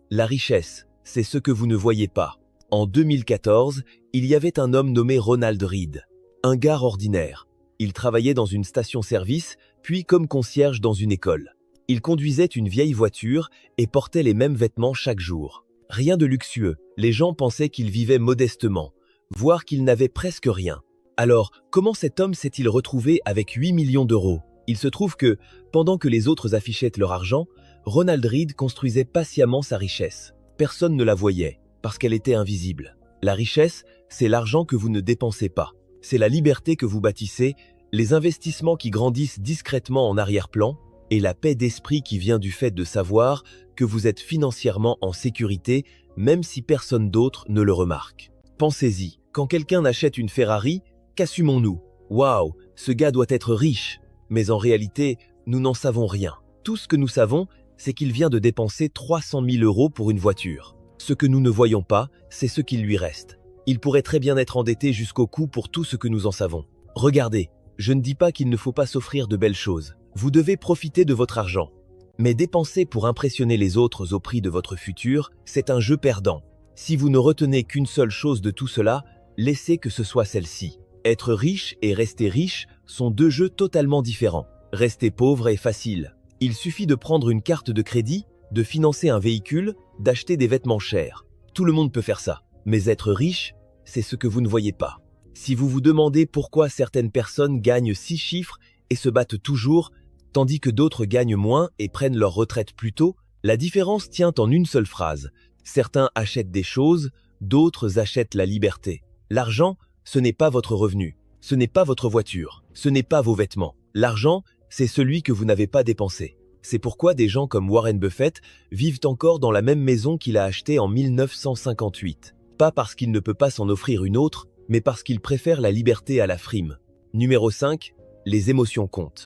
La richesse, c'est ce que vous ne voyez pas. En 2014, il y avait un homme nommé Ronald Read. Un gars ordinaire. Il travaillait dans une station-service, puis comme concierge dans une école. Il conduisait une vieille voiture et portait les mêmes vêtements chaque jour. Rien de luxueux, les gens pensaient qu'il vivait modestement, voire qu'il n'avait presque rien. Alors, comment cet homme s'est-il retrouvé avec 8 millions d'euros? Il se trouve que, pendant que les autres affichaient leur argent, Ronald Read construisait patiemment sa richesse. Personne ne la voyait, parce qu'elle était invisible. La richesse, c'est l'argent que vous ne dépensez pas. C'est la liberté que vous bâtissez, les investissements qui grandissent discrètement en arrière-plan, et la paix d'esprit qui vient du fait de savoir que vous êtes financièrement en sécurité, même si personne d'autre ne le remarque. Pensez-y, quand quelqu'un achète une Ferrari, qu'assumons-nous? Waouh, ce gars doit être riche. Mais en réalité, nous n'en savons rien. Tout ce que nous savons, c'est qu'il vient de dépenser 300 000 € pour une voiture. Ce que nous ne voyons pas, c'est ce qu'il lui reste. Il pourrait très bien être endetté jusqu'au cou pour tout ce que nous en savons. Regardez, je ne dis pas qu'il ne faut pas s'offrir de belles choses. Vous devez profiter de votre argent. Mais dépenser pour impressionner les autres au prix de votre futur, c'est un jeu perdant. Si vous ne retenez qu'une seule chose de tout cela, laissez que ce soit celle-ci. Être riche et rester riche sont deux jeux totalement différents. Rester pauvre est facile. Il suffit de prendre une carte de crédit, de financer un véhicule, d'acheter des vêtements chers. Tout le monde peut faire ça. Mais être riche, c'est ce que vous ne voyez pas. Si vous vous demandez pourquoi certaines personnes gagnent 6 chiffres et se battent toujours, tandis que d'autres gagnent moins et prennent leur retraite plus tôt, la différence tient en une seule phrase. Certains achètent des choses, d'autres achètent la liberté. L'argent, ce n'est pas votre revenu, ce n'est pas votre voiture, ce n'est pas vos vêtements. L'argent, c'est celui que vous n'avez pas dépensé. C'est pourquoi des gens comme Warren Buffett vivent encore dans la même maison qu'il a achetée en 1958. Pas parce qu'il ne peut pas s'en offrir une autre, mais parce qu'il préfère la liberté à la frime. Numéro 5, les émotions comptent.